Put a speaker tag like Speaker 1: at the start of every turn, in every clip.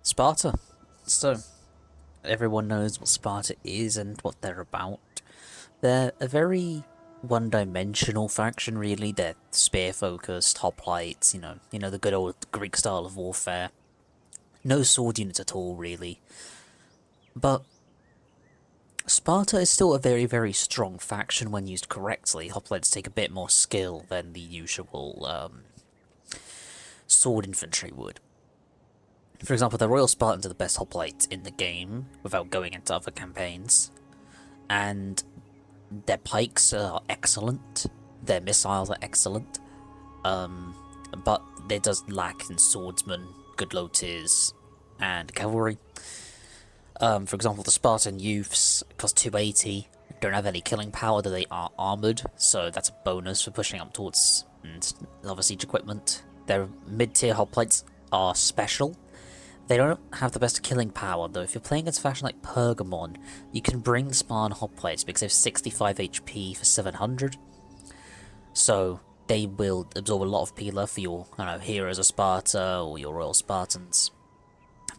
Speaker 1: Sparta. So, everyone knows what Sparta is and what they're about. They're a very one-dimensional faction, really. They're spear-focused, hoplites, the good old Greek style of warfare. No sword units at all, really. But Sparta is still a very, very strong faction when used correctly. Hoplites take a bit more skill than the usual sword infantry would. For example, the Royal Spartans are the best hoplites in the game, without going into other campaigns. And their pikes are excellent, their missiles are excellent, but it does lack in swordsmen, good low tiers, and cavalry. For example, the Spartan youths cost 280, don't have any killing power, though they are armoured, so that's a bonus for pushing up towards other siege equipment. Their mid-tier hoplites are special. They don't have the best killing power, though. If you're playing against a faction like Pergamon, you can bring Spartan hoplites because they have 65 HP for 700. So they will absorb a lot of peeler for your, heroes of Sparta or your Royal Spartans.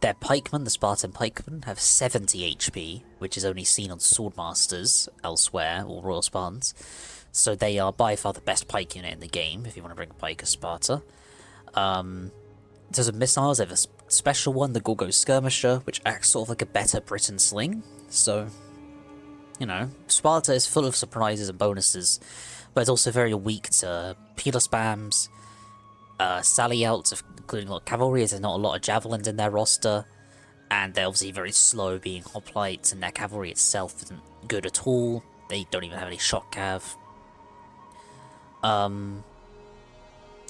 Speaker 1: Their pikemen, the Spartan pikemen, have 70 HP, which is only seen on Swordmasters elsewhere, or Royal Spartans. So they are by far the best pike unit in the game, if you want to bring a pike as Sparta. In terms of missiles, they have a special one, the Gorgo Skirmisher, which acts sort of like a better Britain sling. So, Sparta is full of surprises and bonuses, but it's also very weak to peeler spams, sally outs, including a lot of cavalry, as there's not a lot of javelins in their roster, and they're obviously very slow being hoplites, and their cavalry itself isn't good at all. They don't even have any shock cav.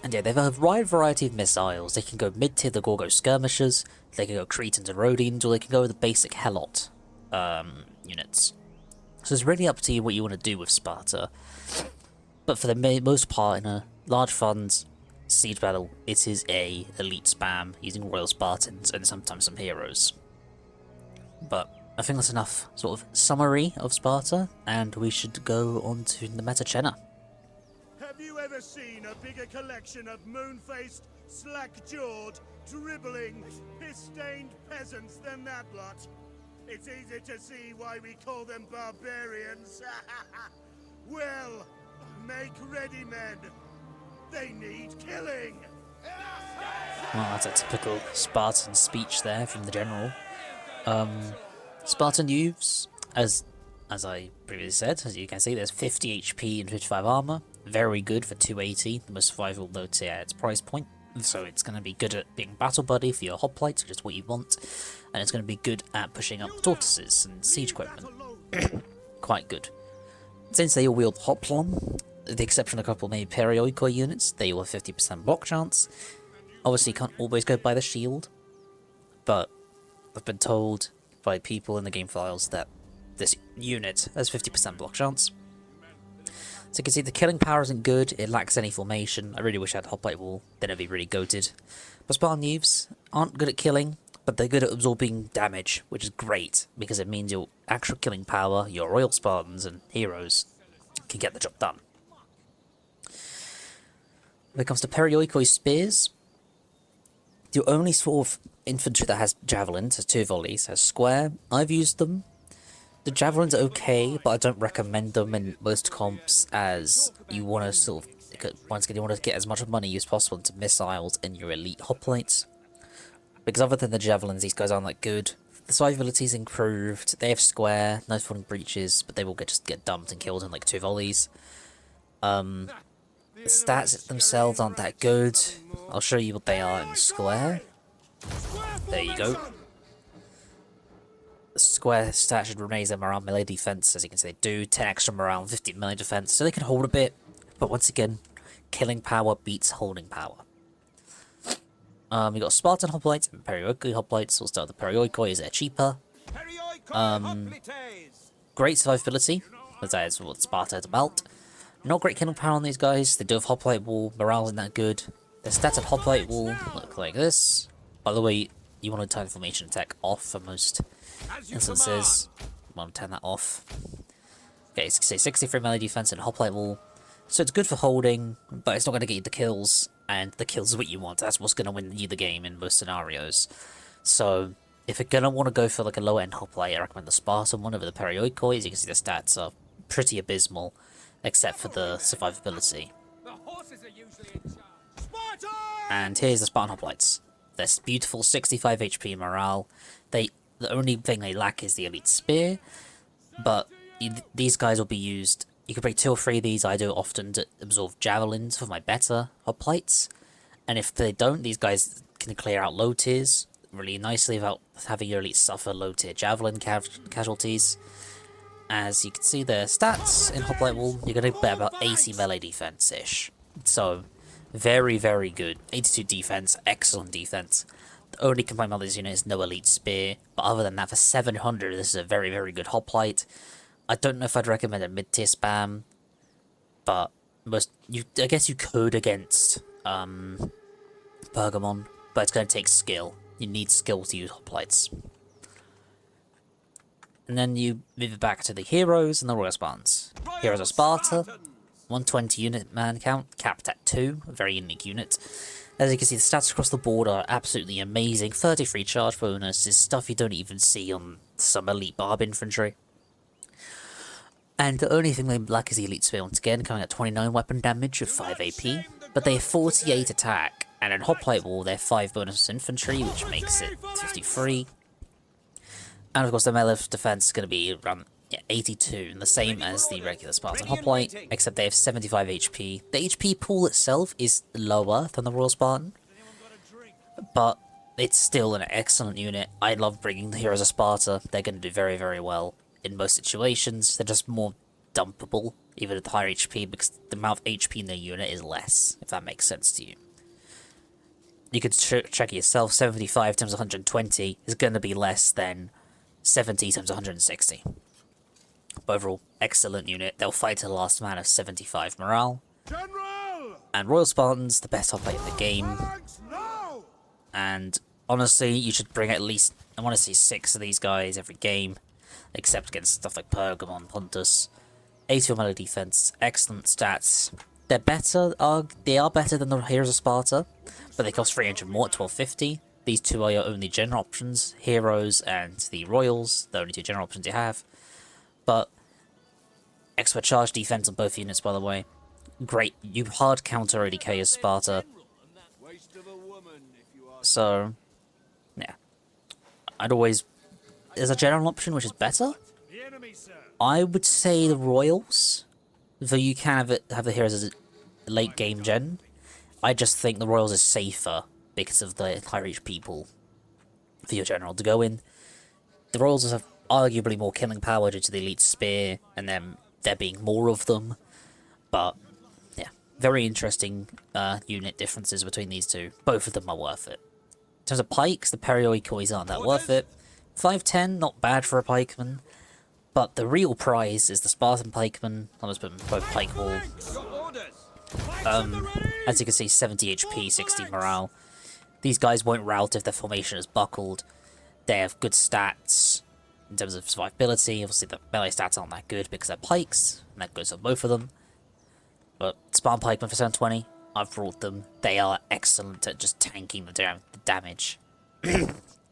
Speaker 1: And yeah, they have a wide variety of missiles. They can go mid-tier the Gorgo Skirmishers, they can go Cretans and Rhodians, or they can go with the basic Helot units. So it's really up to you what you want to do with Sparta. But for the most part, in a large funds siege battle, it is a elite spam using Royal Spartans and sometimes some heroes. But I think that's enough sort of summary of Sparta, and we should go on to the Metachenna.
Speaker 2: Have you ever seen a bigger collection of moon-faced, slack-jawed, dribbling, piss-stained peasants than that lot? It's easy to see why we call them barbarians. Well, make ready, men. They need killing.
Speaker 1: Well, that's a typical Spartan speech there from the general. Spartan youths, as I previously said, as you can see, there's 50 HP and 55 armor. Very good for 280, the most survivable low tier at its price point. So it's going to be good at being battle buddy for your hoplites, which is what you want. And it's going to be good at pushing up tortoises and siege equipment. Quite good. Since they all wield hoplon, with the exception of a couple maybe Perioikoi units, they all have 50% block chance. Obviously you can't always go by the shield, but I've been told by people in the game files that this unit has 50% block chance. So you can see the killing power isn't good, it lacks any formation. I really wish I had Hoplite Wall, then it'd be really goated. But Spartan youths aren't good at killing, but they're good at absorbing damage, which is great, because it means your actual killing power, your Royal Spartans and heroes, can get the job done. When it comes to Perioikoi spears, the only sort of infantry that has javelins, has 2 volleys, has square. I've used them. The javelins are okay, but I don't recommend them in most comps, as you want to sort of, once again, you want to get as much money as possible into missiles and your elite hoplites. Because other than the javelins, these guys aren't that good. The survivability is improved, they have square, no falling breaches, but they will just get dumped and killed in like 2 volleys. The stats themselves aren't that good. I'll show you what they are in square. There you go. The square stat should raise them around melee defense, as you can see they do. 10 extra morale, 15 melee defense, so they can hold a bit. But once again, killing power beats holding power. We got Spartan hoplites and Perioikoi hoplites. We'll start with the Perioikoi, as they're cheaper. Great survivability, as that is what Sparta is about. Not great killing power on these guys. They do have Hoplite Wall, morale isn't that good. Their stats at Hoplite Wall look like this. By the way, you want to turn formation attack off for most instances. You want to turn that off. Okay, so say 63 melee defense and Hoplite Wall. So it's good for holding, but it's not going to get you the kills, and the kills is what you want. That's what's going to win you the game in most scenarios. So, if you're gonna want to go for like a low end hoplite, I recommend the Spartan one over the Perioikoi. As you can see, the stats are pretty abysmal, except for the survivability.
Speaker 3: The horses are usually in charge.
Speaker 2: Sparta!
Speaker 1: And here's the Spartan hoplites. They're beautiful 65 HP morale. The only thing they lack is the elite spear, but these guys will be used. You can bring 2 or 3 of these. I do often to absorb javelins for my better hoplites, and if they don't, these guys can clear out low tiers really nicely without having your elite suffer low tier javelin casualties. As you can see, their stats in hoplite wall, you're going to get about 80 melee defense ish. So very, very good. 82 defense, excellent defense. The only complaint about this unit is no elite spear, but other than that, for 700, this is a very, very good hoplite. I don't know if I'd recommend a mid-tier spam, but I guess you could against Pergamon, but it's going to take skill. You need skill to use hoplites. And then you move it back to the heroes and the Royal Spartans. Heroes of Sparta, 120 unit man count, capped at 2, a very unique unit. As you can see, the stats across the board are absolutely amazing. 33 charge bonus is stuff you don't even see on some elite barb infantry. And the only thing they lack is the elite spear once again, coming at 29 weapon damage with 5 AP. But they have 48 attack, and in hoplite wall they have 5 bonus infantry, which makes it 53. And of course the melee defense is going to be around 82, and the same as the regular Spartan hoplite, except they have 75 HP. The HP pool itself is lower than the Royal Spartan, but it's still an excellent unit. I love bringing the Heroes of Sparta. They're going to do very, very well in most situations. They're just more dumpable, even at the higher HP, because the amount of HP in their unit is less, if that makes sense to you. You could check it yourself. 75 times 120 is going to be less than 70 times 160. But overall, excellent unit. They'll fight to the last man of 75 morale.
Speaker 2: General!
Speaker 1: And Royal Spartans, the best hoplite in the game.
Speaker 2: Phalanx now!
Speaker 1: And honestly, you should bring at least, I want to see 6 of these guys every game, except against stuff like Pergamon, Pontus. 84 melee defense, excellent stats. They are better than the Heroes of Sparta, but they cost 300 more at 1250. These two are your only general options, Heroes and the Royals, the only 2 general options you have. But expert charge defense on both units, by the way. Great, you hard counter ADK as Sparta. So, yeah. I'd always... There's a general option which is better. I would say the Royals, though you can have the Heroes as a late game gen. I just think the Royals is safer because of the high reach people for your general to go in. The Royals have arguably more killing power due to the elite spear, and then there being more of them. But, yeah, very interesting unit differences between these two. Both of them are worth it. In terms of pikes, the Perioikois aren't that worth it. 510, not bad for a pikeman. But the real prize is the Spartan pikeman. I'll just put them both pike wall. As you can see, 70 HP, 60 morale. These guys won't rout if their formation is buckled. They have good stats in terms of survivability. Obviously, the melee stats aren't that good because they're pikes, and that goes on both of them. But Spartan pikemen for 720, I've brought them. They are excellent at just tanking the damage.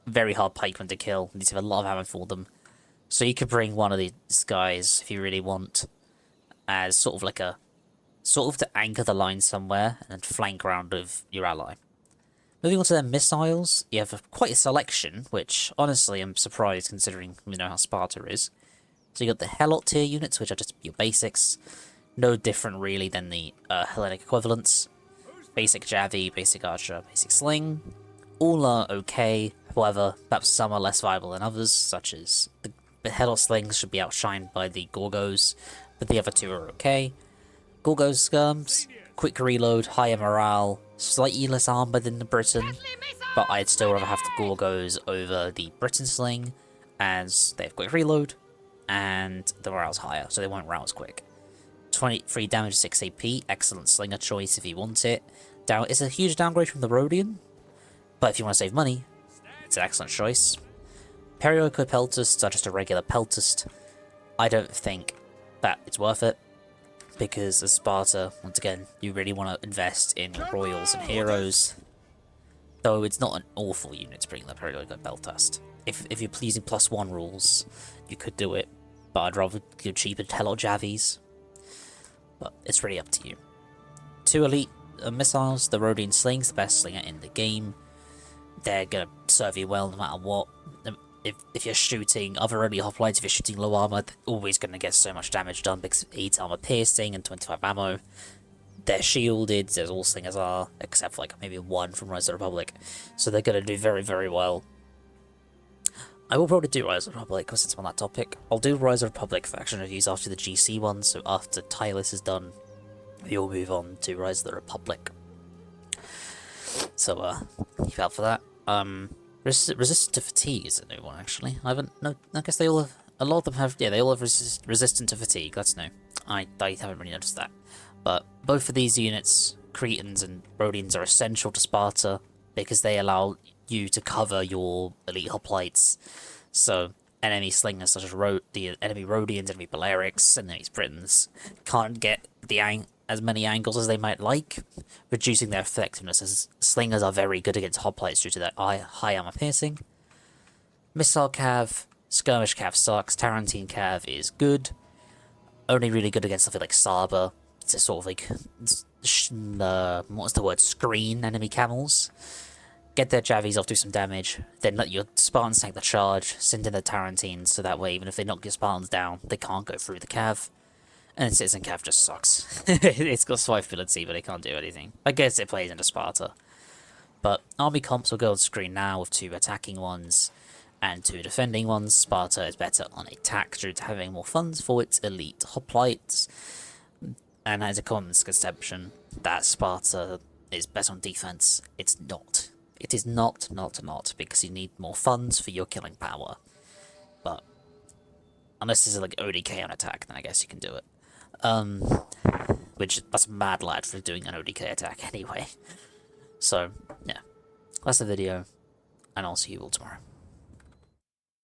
Speaker 1: Very hard pikemen to kill. You need to have a lot of ammo for them. So you could bring one of these guys, if you really want, as sort of like a... sort of to anchor the line somewhere, and then flank around with your ally. Moving on to their missiles, you have quite a selection, which, honestly, I'm surprised considering we know how Sparta is. So you got the Helot tier units, which are just your basics. No different, really, than the Hellenic equivalents. Basic Javi, basic Archer, basic Sling. All are okay, however, perhaps some are less viable than others, such as the Helot Slings should be outshined by the Gorgos, but the other 2 are okay. Gorgos skirms, quick reload, higher morale, slightly less armor than the Briton, but I'd still rather have the Gorgos over the Briton Sling, as they have quick reload, and the morale's higher, so they won't rouse quick. 23 damage, 6 AP, excellent slinger choice if you want it. It's a huge downgrade from the Rhodian, but if you want to save money, it's an excellent choice. Perioikoi Peltasts are just a regular Peltast. I don't think that it's worth it, because as Sparta, once again, you really want to invest in your Royals and Heroes. Though it's not an awful unit to bring the periodic belt test. If you're pleasing +1 rules, you could do it, but I'd rather go cheaper to hell Javies. But it's really up to you. 2 elite missiles, the Rhodian Sling's the best slinger in the game. They're gonna serve you well no matter what. If you're shooting other elite hoplites, if you're shooting low armor, they're always gonna get so much damage done because 8 armor piercing and 25 ammo. They're shielded, as all slingers are, except for like maybe 1 from Rise of the Republic. So they're gonna do very, very well. I will probably do Rise of the Republic because it's on that topic. I'll do Rise of the Republic faction reviews after the GC one, so after Tylus is done, we'll move on to Rise of the Republic. So, keep out for that. Resistant to Fatigue is a new one, actually. I guess they all have, a lot of them have, yeah, they all have resistant to Fatigue, that's new. I haven't really noticed that. But both of these units, Cretans and Rhodians, are essential to Sparta because they allow you to cover your elite hoplites. So enemy slingers such as the enemy Rhodians, enemy Balearics, and enemy Britons can't get as many angles as they might like, reducing their effectiveness, as slingers are very good against hoplites due to their high armor piercing. Missile Cav, Skirmish Cav sucks, Tarantine Cav is good, only really good against something like Saba. It's a sort of like, what's the word, screen enemy camels. Get their Javies off, do some damage, then let your Spartans take the charge, send in the Tarantines, so that way even if they knock your Spartans down, they can't go through the Cav. And Citizen Cav just sucks. It's got survivability, but it can't do anything. I guess it plays into Sparta. But army comps will go on screen now with 2 attacking ones and 2 defending ones. Sparta is better on attack due to having more funds for its elite hoplites. And as a common misconception that Sparta is better on defense, it's not. It is not, because you need more funds for your killing power. But unless there's like ODK on attack, then I guess you can do it. Which, that's mad lad for doing an ODK attack anyway. So, yeah. That's the video, and I'll see you all tomorrow.